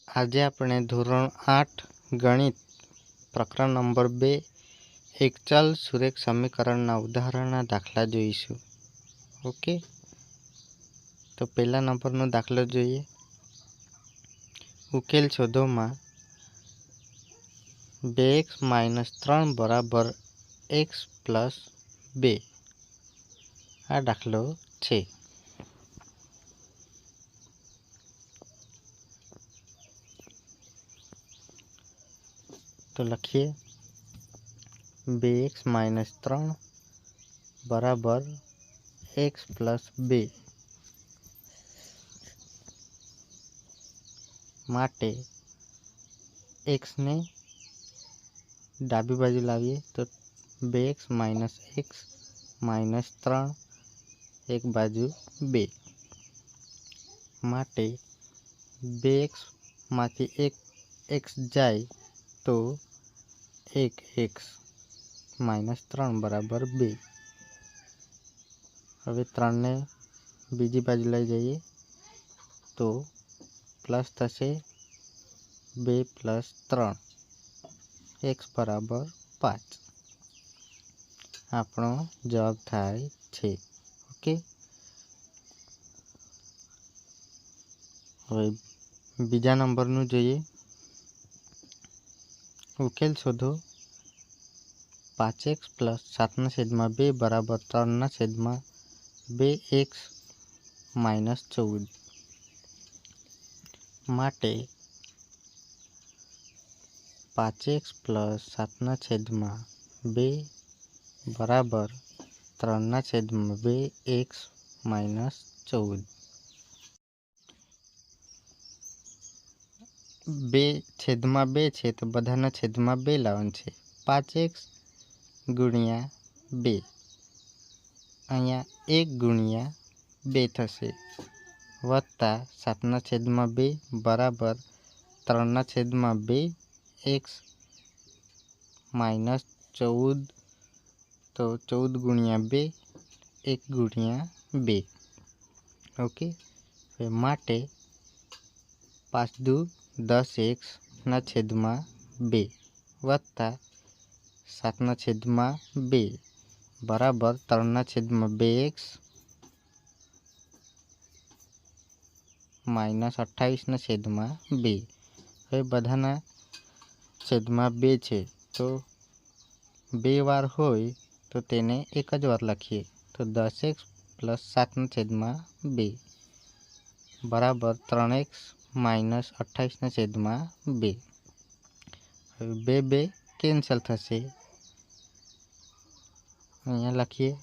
આજે આપણે ધોરણ 8 ગણિત પ્રકરણ નંબર 2 એક ચલ સુરેખ સમીકરણના ઉદાહરણના દાખલા જોઈશું. ઓકે, તો પહેલા નંબરનો દાખલો જોઈએ. ઉકેલ શોધોમાં 2x - 3 બરાબર x + 2 આ દાખલો છે. તો લખીએ 2x - 3 બરાબર x + 2 માટે x ને ડાબી બાજુ લાવીએ તો 2x - x - 3 એક બાજુ 2 માટે 2x માંથી એક x જાય તો 1x - 3 બરાબર 2. હવે 3 ને બીજી બાજુ લઈ જઈએ તો પ્લસ થશે 2 + 3 x બરાબર 5. આપણો જવાબ થાય છે. ઓકે, હવે બીજા નંબરનું જોઈએ. ઉકેલ શોધો 5x + 7/2 બરાબર 3/2x - 14 માટે 5x + 7/2 બરાબર 3/2x - 14. 2/2 છે તો બધાના છેદમાં 2 લાવવાનું છે. 5x ગુણ્યા 2 અહીંયા 1 × 2 થશે વત્તા 7/2 બરાબર 3/2x - 14. તો 14 × 2 1 × 2. ઓકે, માટે 5 દુ 10x - 2 વત્તા 7/2 બરાબર 3/2x - 28/2. હવે બધાના છેદમાં 2 છે તો 2 વાર હોય તો તેને એક જ વાર લખીએ તો 10x + 7/2 બરાબર 3x - 28/2. હવે 2 કેન્સલ થશે. અહીંયા લખીએ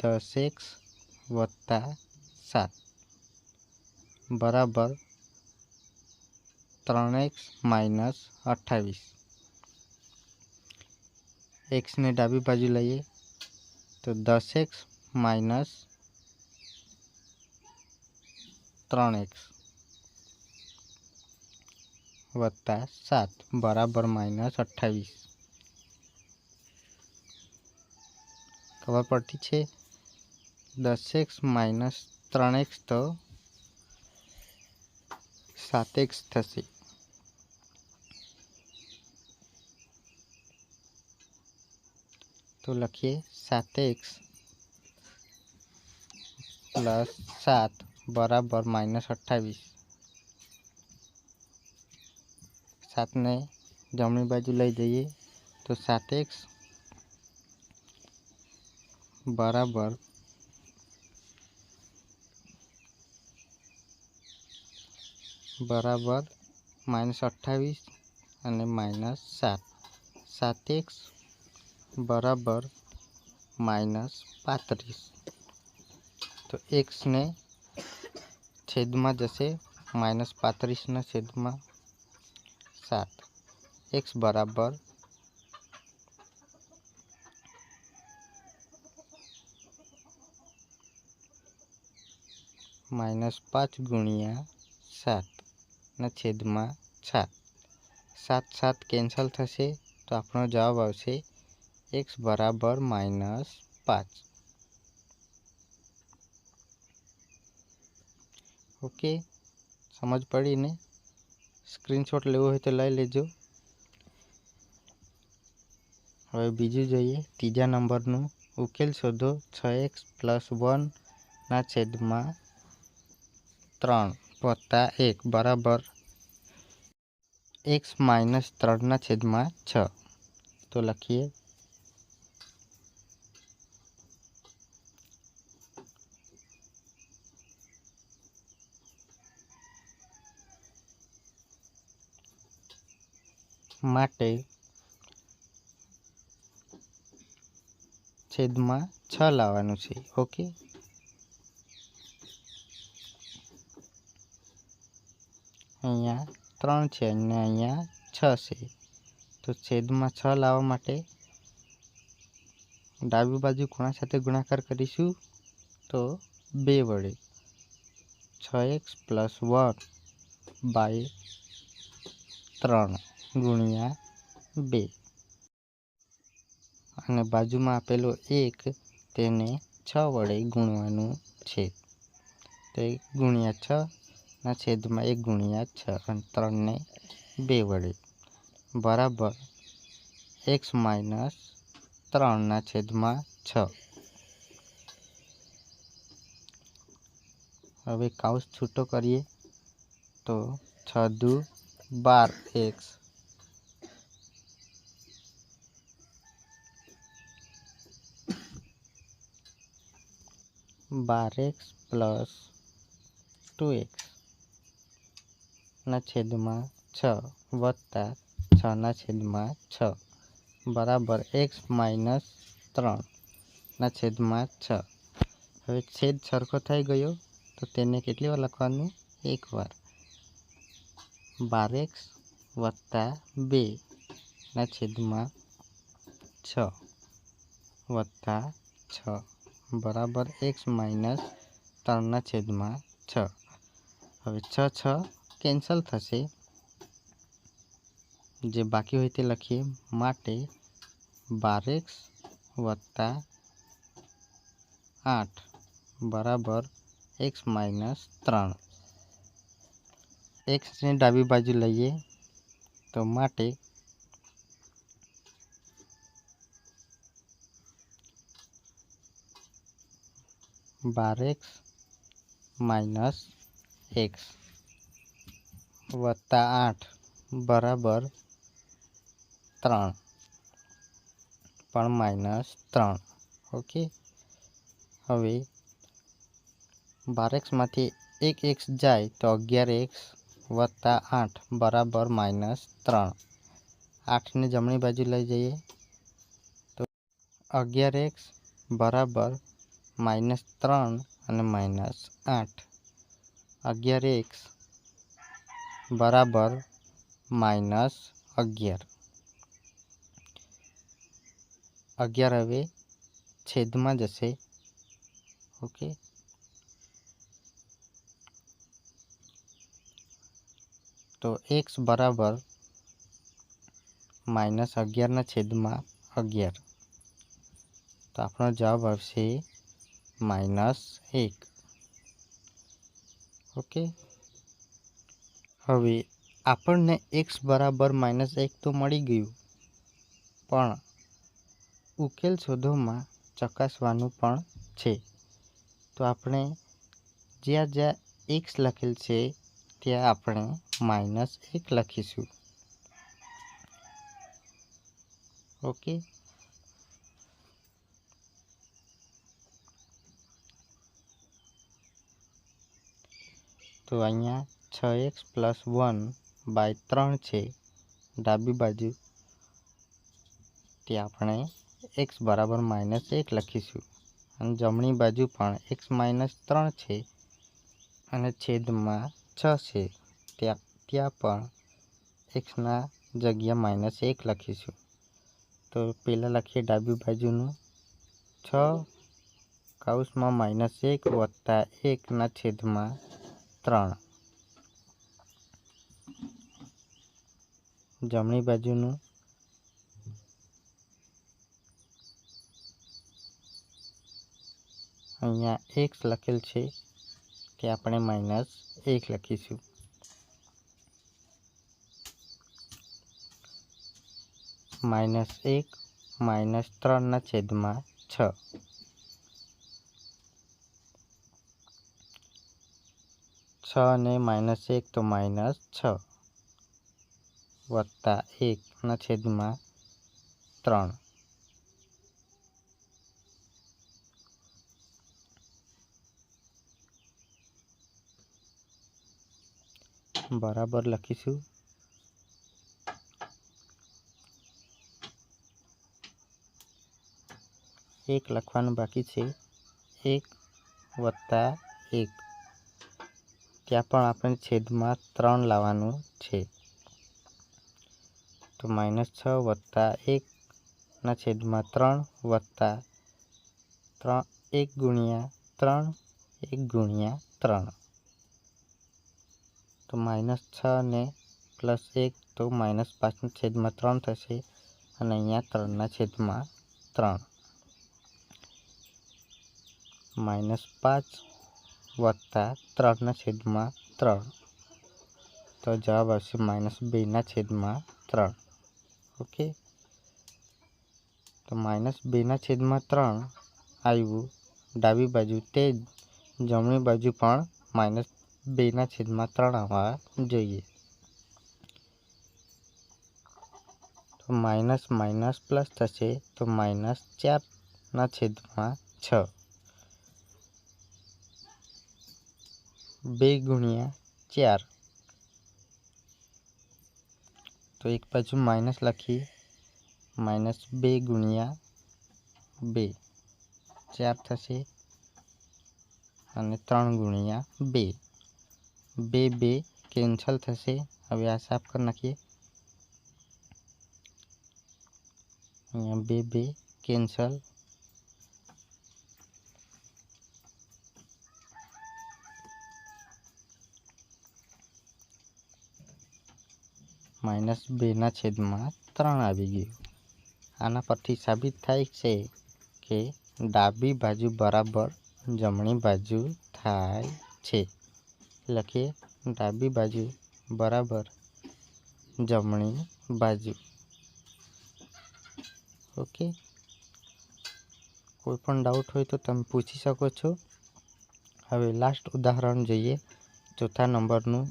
10x + 7 બરાબર 3x - 28. x ને ડાબી બાજુ લઈએ તો 10x - 3x વત્તા 7 બરાબર -28. ખબર પડતી છે. 10x - 3x તો 7x થશે. તો લખીએ 7x + 7 બરાબર -28. 7 ને જમણી બાજુ લઈ જઈએ તો 7x બરાબર -28 અને -7. 7x બરાબર -35. તો x ને છેદમાં જશે -35/7. x બરાબર -5 × 7/7. 7 કેન્સલ થશે તો આપણો જવાબ આવશે x બરાબર -5. ઓકે, સમજ પડી ને? સ્ક્રીનશોટ લેવો હોય તો લઈ લેજો. હવે બીજું જોઈએ, ત્રીજા નંબરનું ઉકેલ શોધો 6x + 1/3 વત્તા 1 બરાબર x - 3/6. તો લખીએ માટે છેદમાં 6 લાવવાનું છે. ઓકે, અહીંયા 3 છે અને અહીંયા 6 છે. તો છેદમાં 6 લાવવા માટે ડાબી બાજુ કોના સાથે ગુણાકાર કરીશું? તો 2 વડે. 6x + 1/3 ગુણ્યા 2 અને બાજુમાં આપેલો 1 તેને 6 વડે ગુણવાનું છે. તો 1 ગુણ્યા 6 ના છેદમાં 1 ગુણ્યા 6 અને 3 ને 2 વડે બરાબર x - 3/6. હવે કૌંસ છૂટો કરીએ તો 6 દુ 12x + 2x ના છેદમાં 6 વત્તા 6 ના છેદમાં 6 બરાબર x - 3/6. હવે છેદ સરખો થઈ ગયો તો તેને કેટલી વાર લખવાનું? 1 વાર. 12x વત્તા 2 ના છેદમાં 6 વત્તા 6 બરાબર x - 3/6. હવે 6 કેન્સલ થશે, જે બાકી હોય તે લખીએ. માટે 12x વત્તા 8 બરાબર x - 3. x ને ડાબી બાજુ લઈએ તો માટે 12x - x વત્તા 8 બરાબર 3 પણ -3. ઓકે, હવે 12x માંથી એક x જાય તો 11x વત્તા 8 બરાબર -3. 8ને જમણી બાજુ લઈ જઈએ તો 11x બરાબર -3 અને -8. 11x બરાબર -11. 11 હવે છેદમાં જશે. ઓકે, તો x બરાબર -11 ના છેદમાં 11. તો આપણો જવાબ આવશે -1. ઓકે, હવે આપણને x બરાબર -1 તો મળી ગયું, પણ ઉકેલ શોધવામાં ચકાસવાનું પણ છે. તો આપણે જ્યાં જ્યાં x લખેલ છે ત્યાં આપણે -1 લખીશું. ઓકે, તો અહીંયા 6x + 1/3 છે ડાબી બાજુ, તે આપણે x બરાબર -1 લખીશું. અને જમણી બાજુ પણ x - 3 છે અને છેદમાં 6 છે, ત્યાં પણ xના જગ્યા -1 લખીશું. તો પહેલાં લખીએ ડાબી બાજુનું 6 કૌંસમાં -1 વત્તા 1 ના છેદમાં 3. જમણી બાજુનું અહીંયા x લખેલ છે તે આપણે -1 લખીશું. -1 -3/6. 6 ને -1 તો -6 વત્તા 1/3. બરાબર લખીશું. એક લખવાનું બાકી છે. 1 વત્તા 1, ત્યાં પણ આપણે છેદમાં 3 લાવવાનું છે. તો -6 વત્તા 1/3 વત્તા 1 ગુણ્યા 3 1 ગુણ્યા 3. તો -6 ને +1 તો -5/3 થશે અને અહીંયા 3/3. -5 વત્તા 3/3, તો જવાબ આવશે -2/3. ઓકે, તો -2/3 આવ્યું ડાબી બાજુ, તે જ જમણી બાજુ પણ -2/3 આવવા જોઈએ. તો માઇનસ માઇનસ પ્લસ થશે, તો -4/6. 2 ગુણ્યા 4, તો એક બાજુ માઇનસ લખીએ. -2 ગુણ્યા 2 4 થશે અને 3 ગુણ્યા 2 2 કેન્સલ થશે. હવે આ સાફ કરી નાખીએ. અહીંયા 2 કેન્સલ. -2/3 આવી ગયું. આના પરથી સાબિત થાય છે કે ડાબી બાજુ બરાબર જમણી બાજુ થાય છે. લખીએ, ડાબી બાજુ બરાબર જમણી બાજુ. ઓકે, કોઈ પણ ડાઉટ હોય તો તમે પૂછી શકો છો. હવે લાસ્ટ ઉદાહરણ જોઈએ. ચોથા નંબરનું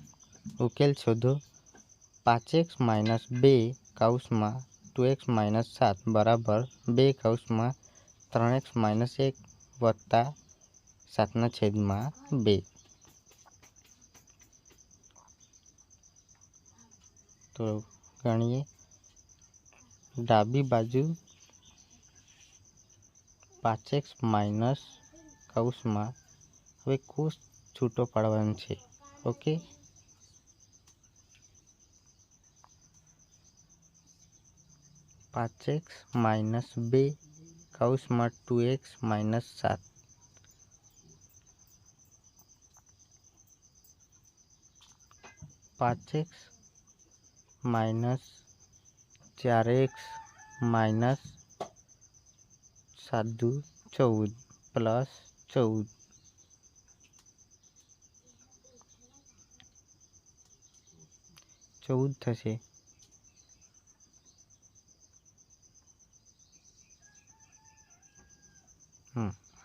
ઉકેલ શોધો. 5x - 2 (2x - 7) બરાબર 2 (3x - 1) વત્તા 7/2. તો ગણીએ. ડાબી બાજુ 5x માઇનસ કૌંસમાં, હવે કૌંસ છૂટો પાડવાનો છે. Okay, -5x - 2 (2x - 7) 5x - 4x - 14 plus 14 થશે.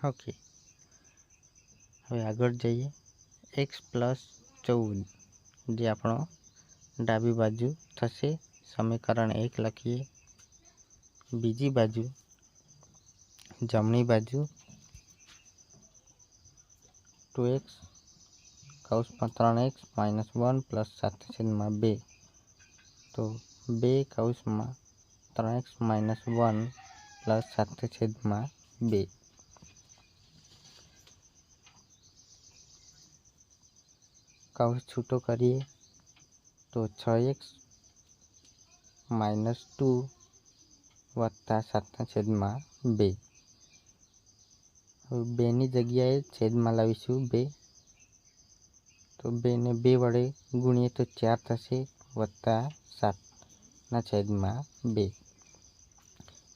ઓકે, હવે આગળ જઈએ. x + 14 જે આપણો ડાબી બાજુ થશે. સમીકરણ 1 લખીએ. બીજી બાજુ જમણી બાજુ 2x (3x - 1) + 7/2. તો 2 (3x - 1) + 7/2. કૌંસ છૂટો કરીએ તો 6x - 2 વત્તા 7/2. હવે 2ની જગ્યાએ છેદમાં લાવીશું 2. તો 2 ને 2 વડે ગુણીએ તો 4 થશે વત્તા 7/2.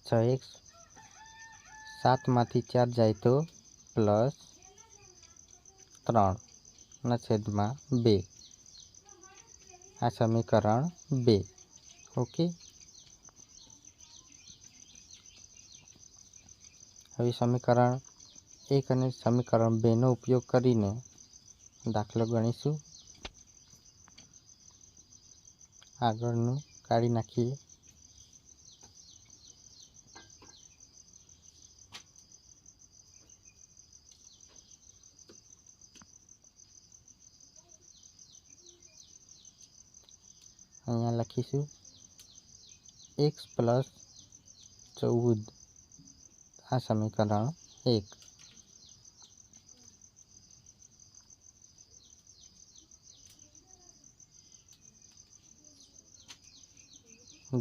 6x 7માંથી 4 જાય તો +3. ના છેદમાં 2 આ સમીકરણ 2 ઓકે। હવે સમીકરણ 1 અને સમીકરણ 2 નો ઉપયોગ કરીને દાખલો ગણીશું। આગળનું કાઢી નાખીએ। અહીંયા લખીશું x + 14 આ સમીકરણ 1।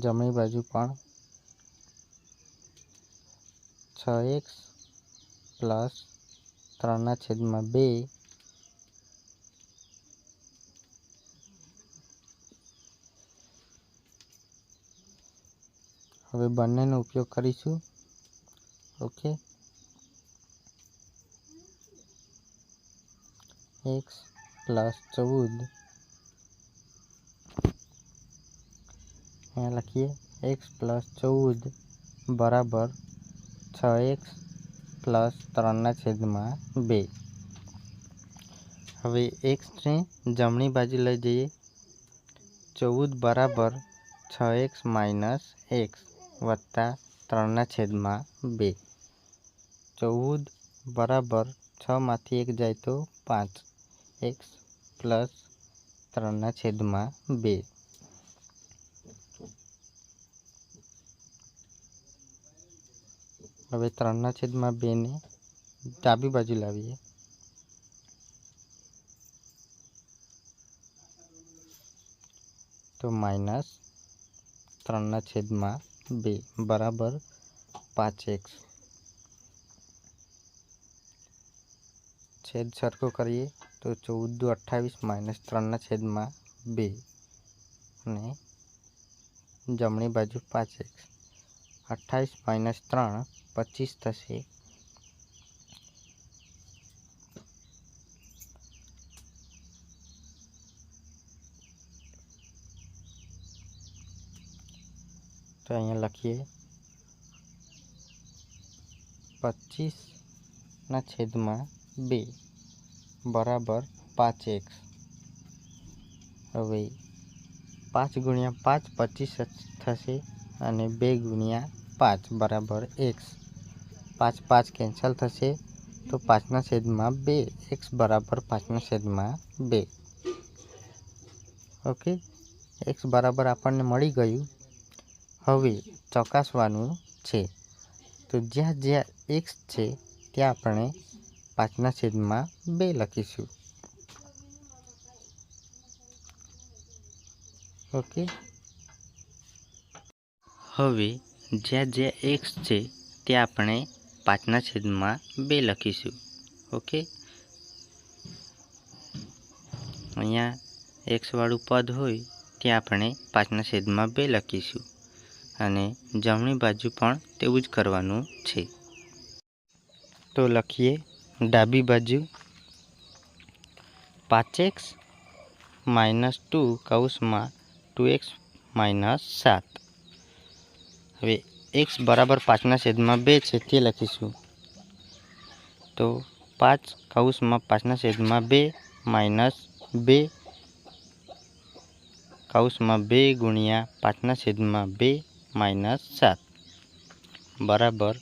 જમણી બાજુ પણ 6x + 3/2 હવે બંનેનો ઉપયોગ કરીશું ઓકે। x + 14 અહીંયા લખીએ x + 14 બરાબર 6x + 3/2। હવે x ને જમણી બાજુ લઈ જઈએ। 14 બરાબર 6x - x વત્તા 3/2। 14 બરાબર 6 માંથી 1 જાય તો 5 x + 3/2। હવે 3/2 ને ડાબી બાજુ લાવીએ તો -3/2 બરાબર 5x। છેદ સરખો કરીએ તો 14 × 28 -3/2 અને જમણી બાજુ 5x। 28 - 3 25 થશે। તો અહીંયા લખીએ 25/2 બરાબર 5x। હવે 5 × 5 25 થશે અને 2 × 5 બરાબર x। 5 5 કેન્સલ થશે તો 5/2 x બરાબર 5/2 ઓકે। x બરાબર આપણને મળી ગયું। હવે ચકાસવાનું છે તો જ્યાં જ્યાં x છે ત્યાં આપણે 5/2 લખીશું ઓકે। હવે જ્યાં જ્યાં x છે ત્યાં આપણે 5/2 લખીશું ઓકે। અહીંયા x વાળું પદ હોય ત્યાં આપણે 5/2 લખીશું અને જમણી બાજુ પણ તેવું જ કરવાનું છે। તો લખીએ ડાબી બાજુ 5x - 2 કૌંસમાં 2x - 7। હવે x બરાબર 5/2 છે તે લખીશું તો 5 કૌંસમાં 5/2 - 2 કૌંસમાં 2 × 5/2 - 7 બરાબર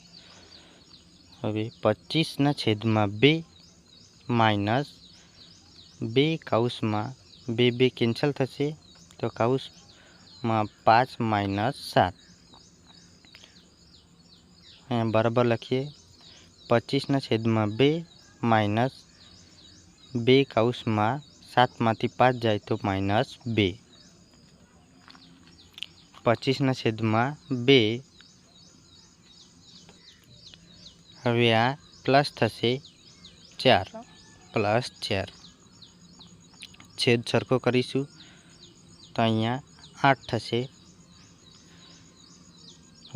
હવે 25/2 માઇનસ 2 કૌંસમાં 2 કેન્સલ થશે તો કૌંસમાં 5 - 7 અહીંયા બરાબર લખીએ 25/2 માઇનસ 2 કૌંસમાં 7 માંથી 5 જાય તો -2 25/2 હવે આ પ્લસ થશે 4 +4 છેદ સરખો કરીશું તો અહીંયા 8 થશે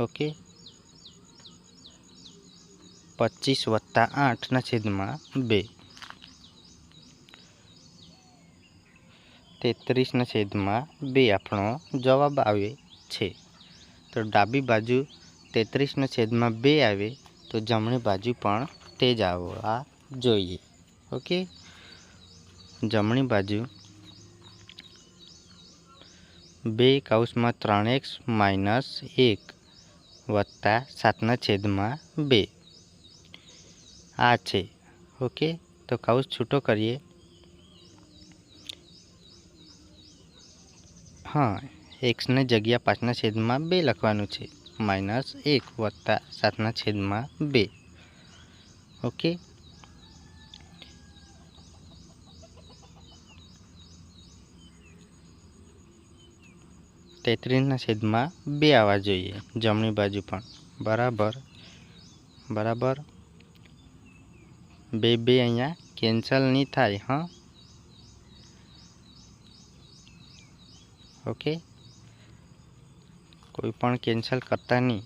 ઓકે। 25 + 8/2 33/2 આપણો જવાબ આવે છે. તો ડાબી બાજુ 33/2 આવે તો જમણી બાજુ પણ તે જ આવવા જોઈએ. ઓકે, જમણી બાજુ 2(3x - 1 + 7/2 આ છે. ઓકે, તો કૌંસ છૂટો કરીએ. હા, એક્સને જગ્યા 5/2 લખવાનું છે. -1 + 7/2. ઓકે, (33/2 આવવા જોઈએ જમણી બાજુ પણ. બરાબર. 2 અહીંયા કેન્સલ નહીં થાય. હા, ઓકે, કોઈ પણ કેન્સલ કરતા નહીં.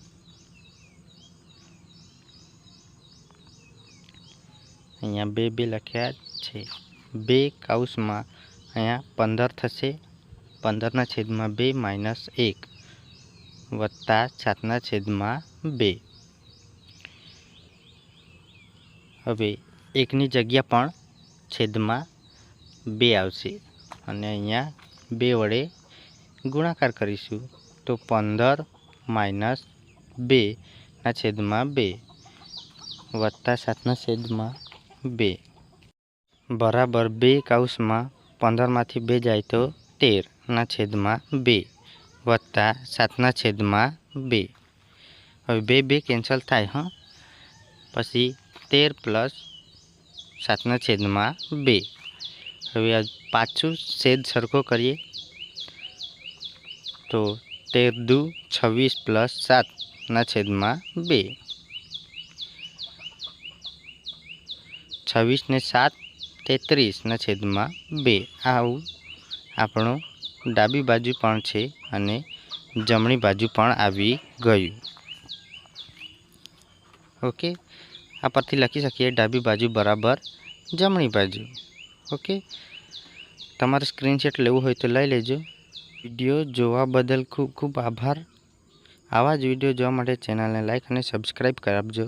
અહીંયા 2 લખ્યા છે. 2 કૌંસમાં અહીંયા 15 થશે. 15/2 - 1 + 7/2. હવે 1ની જગ્યા પણ છેદમાં 2 આવશે અને અહીંયા 2 વડે ગુણાકાર કરીશું તો 15 - 2/2 + 7/2 બરાબર. 2 કૌંસમાં 15માંથી 2 જાય તો 13/2 + 7/2. હવે 2 કેન્સલ થાય. હા, પછી 13 + 7/2. હવે પાછું છેદ સરખો કરીએ તો 13 × 2 + 7/2. 26 ને 7 33/2. આવું આપણું ડાબી બાજુ પણ છે અને જમણી બાજુ પણ આવી ગયું. ઓકે, આ પરથી લખી શકીએ ડાબી બાજુ બરાબર જમણી બાજુ. ઓકે, તમારે સ્ક્રીનશોટ લેવું હોય તો લઈ લેજો. વિડીયો જોવા બદલ ખૂબ ખૂબ આભાર. આવા જ વિડીયો જોવા માટે ચેનલને લાઈક અને સબસ્ક્રાઈબ કરાવજો.